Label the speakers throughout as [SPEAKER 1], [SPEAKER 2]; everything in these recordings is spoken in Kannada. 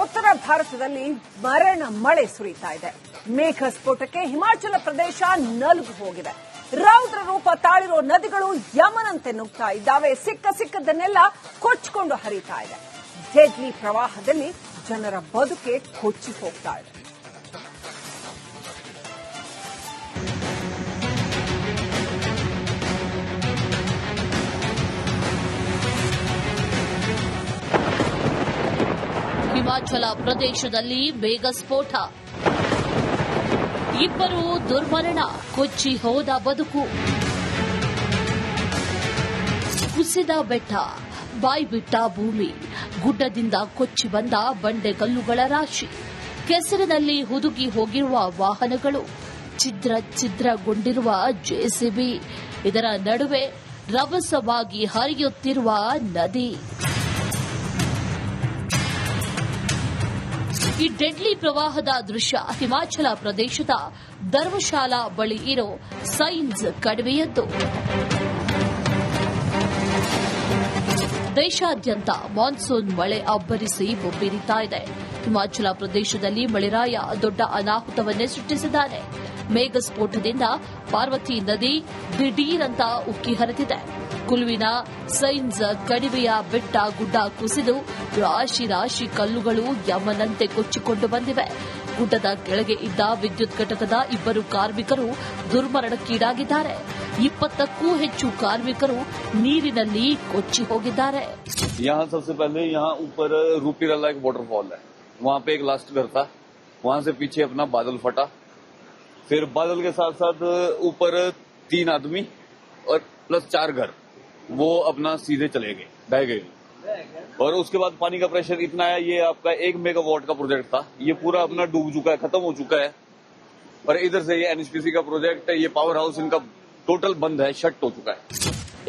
[SPEAKER 1] ಉತ್ತರ ಭಾರತದಲ್ಲಿ ಮರಣ ಮಳೆ ಸುರಿತಾ ಇದೆ. ಮೇಘ ಸ್ಫೋಟಕ್ಕೆ ಹಿಮಾಚಲ ಪ್ರದೇಶ ನಲುಗು ಹೋಗಿದೆ. ರೌದ್ರ ರೂಪ ತಾಳಿರೋ ನದಿಗಳು ಯಮನಂತೆ ನುಗ್ತಾ ಇದ್ದಾವೆ. ಸಿಕ್ಕದನ್ನೆಲ್ಲ ಕೊಚ್ಚಿಕೊಂಡು ಹರಿತಾ ಇದೆ. ಡೆಡ್ಲಿ ಪ್ರವಾಹದಲ್ಲಿ ಜನರ ಬದುಕೆ ಕೊಚ್ಚಿ ಹೋಗ್ತಾ ಇದೆ.
[SPEAKER 2] ಹಿಮಾಚಲ ಪ್ರದೇಶದಲ್ಲಿ ಮೇಘ ಸ್ಫೋಟ, ಇಬ್ಬರು ದುರ್ಮರಣ, ಕೊಚ್ಚಿ ಹೋದ ಬದುಕು. ಕುಸಿದ ಬೆಟ್ಟ, ಬಾಯ್ಬಿಟ್ಟ ಭೂಮಿ, ಗುಡ್ಡದಿಂದ ಕೊಚ್ಚಿ ಬಂದ ಬಂಡೆಗಲ್ಲುಗಳ ರಾಶಿ, ಕೆಸರಿನಲ್ಲಿ ಹುದುಗಿ ಹೋಗಿರುವ ವಾಹನಗಳು, ಛಿದ್ರಗೊಂಡಿರುವ ಜೆಸಿಬಿ, ಇದರ ನಡುವೆ ರಭಸವಾಗಿ ಹರಿಯುತ್ತಿರುವ ನದಿ. ಈ ಡೆಡ್ಲಿ ಪ್ರವಾಹದ ದೃಶ್ಯ ಹಿಮಾಚಲ ಪ್ರದೇಶದ ಧರ್ಮಶಾಲಾ ಬಳಿ ಇರೋ ಸೈನ್ಸ್ ಕಣಿವೆಯದ್ದು. ದೇಶಾದ್ಯಂತ ಮಾನ್ಸೂನ್ ಮಳೆ ಅಬ್ಬರಿಸಿ ಬೊಬ್ಬಿರಿತಾ ಇದೆ. ಹಿಮಾಚಲ ಪ್ರದೇಶದಲ್ಲಿ ಮಳೆರಾಯ ದೊಡ್ಡ ಅನಾಹುತವನ್ನೇ ಸೃಷ್ಟಿಸಿದ್ದಾನೆ. ಮೇಘ ಸ್ಫೋಟದಿಂದ ಪಾರ್ವತಿ ನದಿ ದಿಢೀರಂತ ಉಕ್ಕಿ ಹರಿದಿದೆ. ಕುಲುವಿನ ಸೈನ್ಸ್ ಕಣಿವೆಯ ಬೆಟ್ಟ ಗುಡ್ಡ ಕುಸಿದು ರಾಶಿ ಕಲ್ಲುಗಳು ಯಮನಂತೆ ಕೊಚ್ಚಿಕೊಂಡು ಬಂದಿವೆ. ಗುಡ್ಡದ ಕೆಳಗೆ ಇದ್ದ ವಿದ್ಯುತ್ ಘಟಕದ ಇಬ್ಬರು ಕಾರ್ಮಿಕರು ದುರ್ಮರಣಕ್ಕೀಡಾಗಿದ್ದಾರೆ. 20ಕ್ಕೂ ಹೆಚ್ಚು ಕಾರ್ಮಿಕರು ನೀರಿನಲ್ಲಿ ಕೊಚ್ಚಿ ಹೋಗಿದ್ದಾರೆ.
[SPEAKER 3] यहाँ सबसे पहले यहाँ ऊपर रूपीरला एक वाटरफॉल है, वहाँ पे एक लास्ट घर था, वहाँ से पीछे अपना बादल फटा, फिर बादल के साथ साथ ऊपर 3 आदमी और प्लस 4 घर वो अपना सीधे चले गए, बह गए. और उसके बाद पानी का प्रेशर इतना है, ये आपका 1 मेगावाट का प्रोजेक्ट था, ये पूरा अपना डूब चुका है, खत्म हो चुका है. और इधर से ये एनएचपीसी का प्रोजेक्ट है, ये पावर हाउस इनका टोटल बंद है, शट हो चुका है.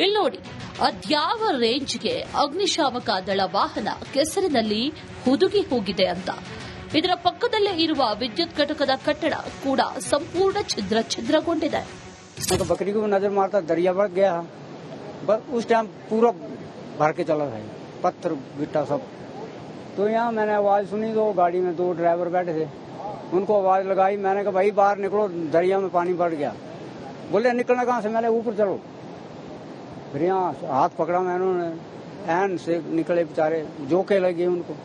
[SPEAKER 2] ಇಲ್ಲಿ ನೋಡಿ, ಅದ್ಯಾವ ರೇಂಜ್ಗೆ ಅಗ್ನಿಶಾಮಕ ದಳ ವಾಹನ ಕೆಸರಿನಲ್ಲಿ ಹುದುಗಿ ಹೋಗಿದೆ ಅಂತ. ಇದರ ಪಕ್ಕದಲ್ಲೇ ಇರುವ ವಿದ್ಯುತ್ ಘಟಕದ ಕಟ್ಟಡ ಕೂಡ ಸಂಪೂರ್ಣ ಛಿದ್ರಗೊಂಡಿದೆ.
[SPEAKER 4] बकरी को नजर मारता दरिया बढ़ गया, उस टाइम पूरा भर के चला था, पत्थर गिट्टा सब. तो यहाँ मैंने आवाज सुनी तो गाड़ी में 2 ड्राइवर बैठे थे, उनको आवाज लगाई. मैंने कहा भाई बाहर निकलो, दरिया में पानी बढ़ गया. बोले निकलना कहाँ से? मैंने ऊपर चलो. फिर यहाँ हाथ पकड़ा मैंने, एन से निकले बेचारे, जोके लगे उनको.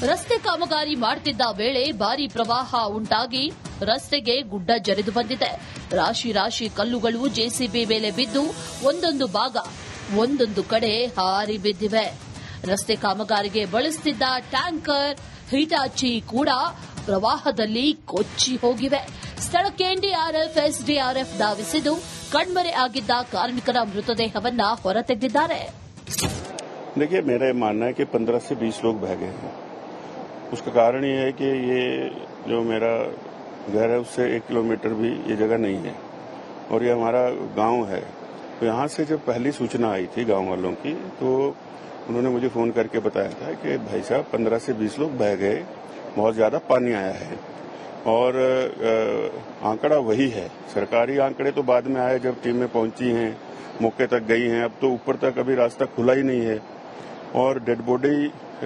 [SPEAKER 2] ರಸ್ತೆ ಕಾಮಗಾರಿ ಮಾಡುತ್ತಿದ್ದ ವೇಳೆ ಭಾರೀ ಪ್ರವಾಹ ಉಂಟಾಗಿ ರಸ್ತೆಗೆ ಗುಡ್ಡ ಜರಿದು ಬಂದಿದೆ. ರಾಶಿ ಕಲ್ಲುಗಳು ಜೆಸಿಬಿ ಮೇಲೆ ಬಿದ್ದು ಒಂದೊಂದು ಭಾಗ ಒಂದೊಂದು ಕಡೆ ಹಾರಿ ಬಿದ್ದಿವೆ. ರಸ್ತೆ ಕಾಮಗಾರಿಗೆ ಬಳಸುತ್ತಿದ್ದ ಟ್ಯಾಂಕರ್, ಹಿಟಾಚಿ ಕೂಡ ಪ್ರವಾಹದಲ್ಲಿ ಕೊಚ್ಚಿ ಹೋಗಿವೆ. ಸ್ಥಳಕ್ಕೆ ಎನ್ಡಿಆರ್ಎಫ್, ಎಸ್ಡಿಆರ್ಎಫ್ ಧಾವಿಸಿದ್ದು ಕಣ್ಮರೆ ಆಗಿದ್ದ ಕಾರ್ಮಿಕರ ಮೃತದೇಹವನ್ನ ಹೊರತೆಗೆದಿದ್ದಾರೆ.
[SPEAKER 5] देखिए, मेरा ये मानना है कि 15 से 20 लोग बह गए हैं. उसका कारण ये है कि ये जो मेरा घर है उससे 1 किलोमीटर भी ये जगह नहीं है और ये हमारा गांव है. तो यहाँ से जब पहली सूचना आई थी गांव वालों की, तो उन्होंने मुझे फोन करके बताया था कि भाई साहब 15 से 20 लोग बह गए, बहुत ज्यादा पानी आया है. और आंकड़ा वही है. सरकारी आंकड़े तो बाद में आए जब टीमें पहुंची हैं, मौके तक गई हैं. अब तो ऊपर तक अभी रास्ता खुला ही नहीं है. और डेड बॉडी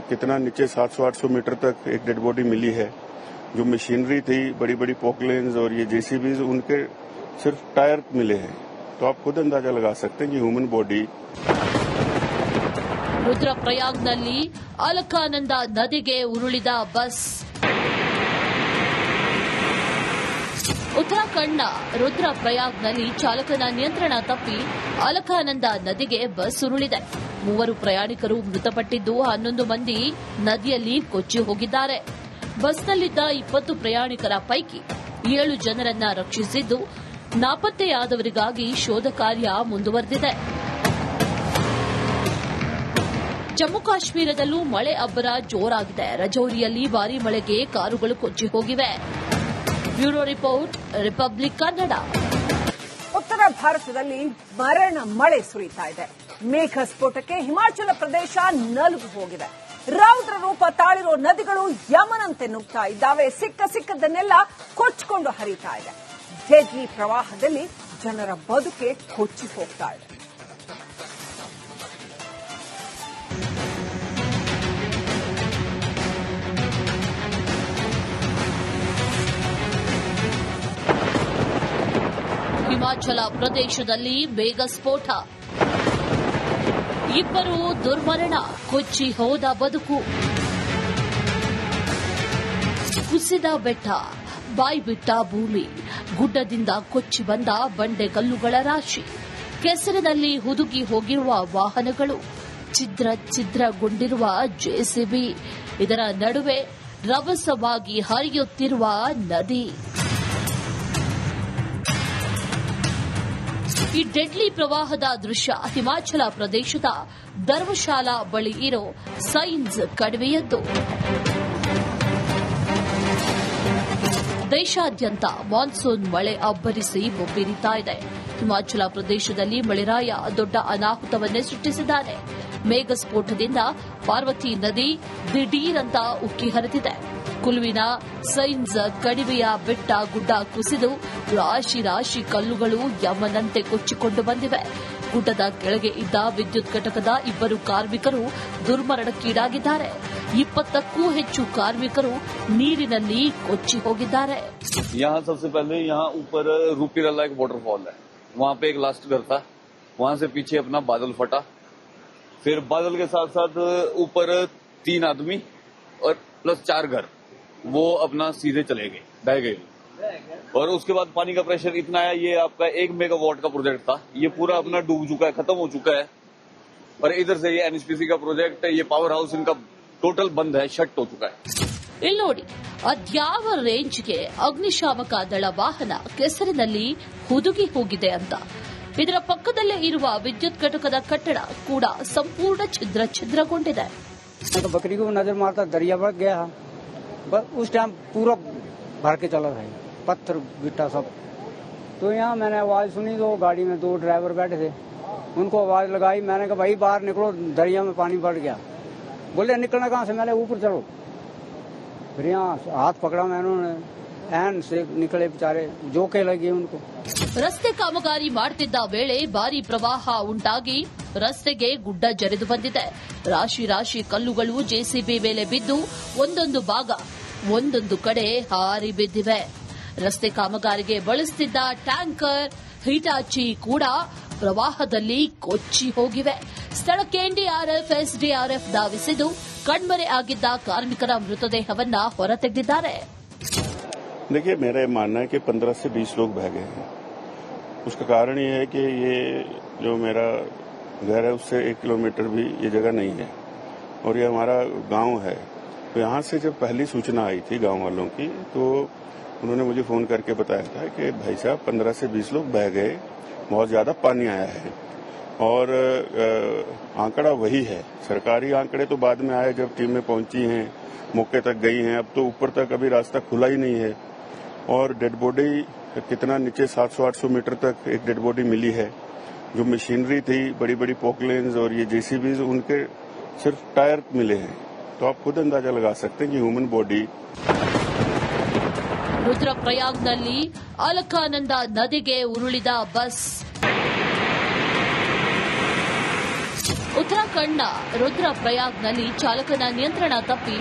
[SPEAKER 5] कितना नीचे 700-800 मीटर तक एक डेड बॉडी मिली है. जो मशीनरी थी, बड़ी पोकलेन्स और ये जेसीबीज, उनके सिर्फ टायर मिले हैं. तो आप खुद अंदाजा लगा सकते हैं कि ह्यूमन बॉडी.
[SPEAKER 2] ರುದ್ರಪ್ರಯಾಗ್ನಲ್ಲಿ ಅಲಕಾನಂದ ನದಿಗೆ ಉರುಳಿದ ಬಸ್. ಉತ್ತರಾಖಂಡ್ನ ರುದ್ರಪ್ರಯಾಗ್ನಲ್ಲಿ ಚಾಲಕನ ನಿಯಂತ್ರಣ ತಪ್ಪಿ ಅಲಕಾನಂದ ನದಿಗೆ ಬಸ್ ಉರುಳಿದೆ. 3 ಪ್ರಯಾಣಿಕರು ಮೃತಪಟ್ಟಿದ್ದು 11 ಮಂದಿ ನದಿಯಲ್ಲಿ ಕೊಚ್ಚಿ ಹೋಗಿದ್ದಾರೆ. ಬಸ್ನಲ್ಲಿದ್ದ 20 ಪ್ರಯಾಣಿಕರ ಪೈಕಿ 7 ಜನರನ್ನ ರಕ್ಷಿಸಿದ್ದು, ನಾಪತ್ತೆಯಾದವರಿಗಾಗಿ ಶೋಧ ಕಾರ್ಯ ಮುಂದುವರೆದಿದೆ. ಜಮ್ಮು ಕಾಶ್ಮೀರದಲ್ಲೂ ಮಳೆ ಅಬ್ಬರ ಜೋರಾಗಿದೆ. ರಜೌರಿಯಲ್ಲಿ ಭಾರೀ ಮಳೆಗೆ ಕಾರುಗಳು ಕೊಚ್ಚಿ ಹೋಗಿವೆ. Bureau report, republic Kannada.
[SPEAKER 1] ಉತ್ತರ ಭಾರತದಲ್ಲಿ ಮರಣ ಮಳೆ ಸುರಿತಾ ಇದೆ. ಮೇಘ ಸ್ಫೋಟಕ್ಕೆ ಹಿಮಾಚಲ ಪ್ರದೇಶ ನಲುಗು ಹೋಗಿದೆ. ರೌದ್ರ ರೂಪ ತಾಳಿರೋ ನದಿಗಳು ಯಮನಂತೆ ನುಗ್ತಾ ಇದ್ದಾವೆ. ಸಿಕ್ಕದನ್ನೆಲ್ಲ ಕೊಚ್ಚಿಕೊಂಡು ಹರಿತಾ ಇದೆ. ಡೆಡ್ಲಿ ಪ್ರವಾಹದಲ್ಲಿ ಜನರ ಬದುಕೆ ಕೊಚ್ಚಿ ಹೋಗ್ತಾ ಇದೆ.
[SPEAKER 2] ಹಿಮಾಚಲ ಪ್ರದೇಶದಲ್ಲಿ ಮೇಘ ಸ್ಫೋಟ, ಇಬ್ಬರು ದುರ್ಮರಣ, ಕೊಚ್ಚಿ ಹೋದ ಬದುಕು. ಕುಸಿದ ಬೆಟ್ಟ, ಬಾಯ್ಬಿಟ್ಟ ಭೂಮಿ, ಗುಡ್ಡದಿಂದ ಕೊಚ್ಚಿ ಬಂದ ಬಂಡೆಕಲ್ಲುಗಳ ರಾಶಿ, ಕೆಸರಿನಲ್ಲಿ ಹುದುಗಿ ಹೋಗಿರುವ ವಾಹನಗಳು, ಛಿದ್ರಗೊಂಡಿರುವ ಜೆಸಿಬಿ, ಇದರ ನಡುವೆ ರಭಸವಾಗಿ ಹರಿಯುತ್ತಿರುವ ನದಿ. ಈ ಡೆಡ್ಲಿ ಪ್ರವಾಹದ ದೃಶ್ಯ ಹಿಮಾಚಲ ಪ್ರದೇಶದ ಧರ್ಮಶಾಲಾ ಬಳಿ ಇರೋ ಸೈನ್ಸ್ ಕಣಿವೆಯದ್ದು. ದೇಶಾದ್ಯಂತ ಮಾನ್ಸೂನ್ ಮಳೆ ಅಬ್ಬರಿಸಿ ಬೊಬ್ಬಿರಿತಾ ಇದೆ. ಹಿಮಾಚಲ ಪ್ರದೇಶದಲ್ಲಿ ಮಳೆರಾಯ ದೊಡ್ಡ ಅನಾಹುತವನ್ನೇ ಸೃಷ್ಟಿಸಿದ್ದಾನೆ. ಮೇಘಸ್ಫೋಟದಿಂದ ಪಾರ್ವತಿ ನದಿ ದಿಢೀರಂತ ಉಕ್ಕಿ ಹರಿದಿದೆ. ಕುಲುವಿನ ಸೈನ್ಸ್ ಕಣಿವೆಯ ಬೆಟ್ಟ ಗುಡ್ಡ ಕುಸಿದು ರಾಶಿ ಕಲ್ಲುಗಳು ಯಮನಂತೆ ಕೊಚ್ಚಿಕೊಂಡು ಬಂದಿವೆ. ಗುಡ್ಡದ ಕೆಳಗೆ ಇದ್ದ ವಿದ್ಯುತ್ ಘಟಕದ ಇಬ್ಬರು ಕಾರ್ಮಿಕರು ದುರ್ಮರಣಕ್ಕೀಡಾಗಿದ್ದಾರೆ. 20ಕ್ಕೂ ಹೆಚ್ಚು ಕಾರ್ಮಿಕರು ನೀರಿನಲ್ಲಿ ಕೊಚ್ಚಿ ಹೋಗಿದ್ದಾರೆ.
[SPEAKER 3] यहाँ सबसे पहले यहाँ ऊपर रूपीरला एक वाटरफॉल है, वहाँ पे एक लास्ट घर था, वहाँ से पीछे अपना बादल फटा, फिर बादल के साथ साथ ऊपर 3 आदमी और प्लस 4 घर वो अपना सीधे चले गए, बह गए। और उसके बाद पानी का प्रेशर इतना आया, ये आपका 1 मेगावाट का प्रोजेक्ट था, ये पूरा अपना डूब चुका है, खत्म हो चुका है। और इधर से ये एनएचपीसी का प्रोजेक्ट, ये पावर हाउस इनका टोटल बंद है, शट हो चुका है।
[SPEAKER 2] ಇಲ್ಲಿ ನೋಡಿ, ಅದ್ಯಾವ ರೇಂಜ್ಗೆ ಅಗ್ನಿಶಾಮಕ ದಳ ವಾಹನ ಕೆಸರಿನಲ್ಲಿ ಹುದುಗಿ ಹೋಗಿದೆ ಅಂತ. ಇದರ ಪಕ್ಕದಲ್ಲೇ ಇರುವ ವಿದ್ಯುತ್ ಘಟಕದ ಕಟ್ಟಡ ಕೂಡ ಸಂಪೂರ್ಣ ಛಿದ್ರಗೊಂಡಿದೆ.
[SPEAKER 4] बकरी को नजर मारता दरिया बढ़ गया, बस उस टाइम पूरा भर के चला था, पत्थर गिट्टा सब। तो यहाँ मैंने आवाज सुनी तो गाड़ी में 2 ड्राइवर बैठे थे, उनको आवाज लगाई, मैंने कहा भाई बाहर निकलो, दरिया में पानी बढ़ गया। बोले निकलना कहाँ से, मैंने ऊपर चलो। फिर यहाँ हाथ पकड़ा मैंने, एन से निकले बेचारे, जोके लगे उनको।
[SPEAKER 2] ರಸ್ತೆ ಕಾಮಗಾರಿ ಮಾಡುತ್ತಿದ್ದ ವೇಳೆ ಭಾರೀ ಪ್ರವಾಹ ಉಂಟಾಗಿ ರಸ್ತೆಗೆ ಗುಡ್ಡ ಜರಿದು ಬಂದಿದೆ. ರಾಶಿ ಕಲ್ಲುಗಳು ಜೆಸಿಬಿ ಮೇಲೆ ಬಿದ್ದು ಒಂದೊಂದು ಭಾಗ ಒಂದೊಂದು ಕಡೆ ಹಾರಿ ಬಿದ್ದಿವೆ. ರಸ್ತೆ ಕಾಮಗಾರಿಗೆ ಬಳಸುತ್ತಿದ್ದ ಟ್ಯಾಂಕರ್, ಹಿಟಾಚಿ ಕೂಡ ಪ್ರವಾಹದಲ್ಲಿ ಕೊಚ್ಚಿ ಹೋಗಿವೆ. ಸ್ಥಳಕ್ಕೆ ಎನ್ಡಿಆರ್ಎಫ್, ಎಸ್ಡಿಆರ್ಎಫ್ ಧಾವಿಸಿದ್ದು ಕಣ್ಮರೆ ಆಗಿದ್ದ ಕಾರ್ಮಿಕರ ಮೃತದೇಹವನ್ನ ಹೊರತೆಗೆದಿದ್ದಾರೆ.
[SPEAKER 5] देखिए, मेरा ये मानना है कि 15 से 20 लोग बह गए हैं। उसका कारण ये है कि ये जो मेरा घर है उससे 1 किलोमीटर भी ये जगह नहीं है और ये हमारा गांव है। तो यहाँ से जब पहली सूचना आई थी गांव वालों की, तो उन्होंने मुझे फोन करके बताया था कि भाई साहब 15 से 20 लोग बह गए, बहुत ज्यादा पानी आया है। और आंकड़ा वही है, सरकारी आंकड़े तो बाद में आए जब टीमें पहुंची हैं, मौके तक गई हैं। अब तो ऊपर तक अभी रास्ता खुला ही नहीं है और डेड बॉडी कितना नीचे 700-800 मीटर तक एक डेड बॉडी मिली है। जो मशीनरी थी, बड़ी बड़ी पोकलेन्स और ये जेसीबीज, उनके सिर्फ टायर मिले हैं। तो आप खुद अंदाजा लगा सकते हैं कि ह्यूमन बॉडी।
[SPEAKER 2] ರುದ್ರಪ್ರಯಾಗ್ನಲ್ಲಿ ಅಲಕಾನಂದ ನದಿಗೆ ಉರುಳಿದ ಬಸ್. ಉತ್ತರಾಖಂಡ್ನ ರುದ್ರಪ್ರಯಾಗ್ನಲ್ಲಿ ಚಾಲಕನ ನಿಯಂತ್ರಣ ತಪ್ಪಿ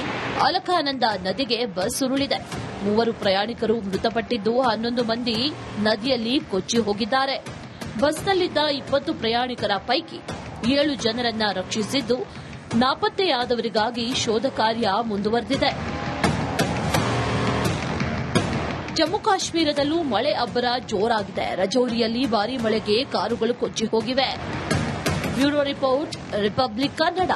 [SPEAKER 2] ಅಲಕಾನಂದ ನದಿಗೆ ಬಸ್ ಉರುಳಿದೆ. 3 ಪ್ರಯಾಣಿಕರು ಮೃತಪಟ್ಟಿದ್ದು 11 ಮಂದಿ ನದಿಯಲ್ಲಿ ಕೊಚ್ಚಿ ಹೋಗಿದ್ದಾರೆ. ಬಸ್ನಲ್ಲಿದ್ದ 20 ಪ್ರಯಾಣಿಕರ ಪೈಕಿ 7 ಜನರನ್ನ ರಕ್ಷಿಸಿದ್ದು, ನಾಪತ್ತೆಯಾದವರಿಗಾಗಿ ಶೋಧ ಕಾರ್ಯ ಮುಂದುವರೆದಿದೆ. ಜಮ್ಮು ಕಾಶ್ಮೀರದಲ್ಲೂ ಮಳೆ ಅಬ್ಬರ ಜೋರಾಗಿದೆ. ರಜೌರಿಯಲ್ಲಿ ಭಾರೀ ಮಳೆಗೆ ಕಾರುಗಳು ಕೊಚ್ಚಿ ಹೋಗಿವೆ. Bureau report, republic Kannada.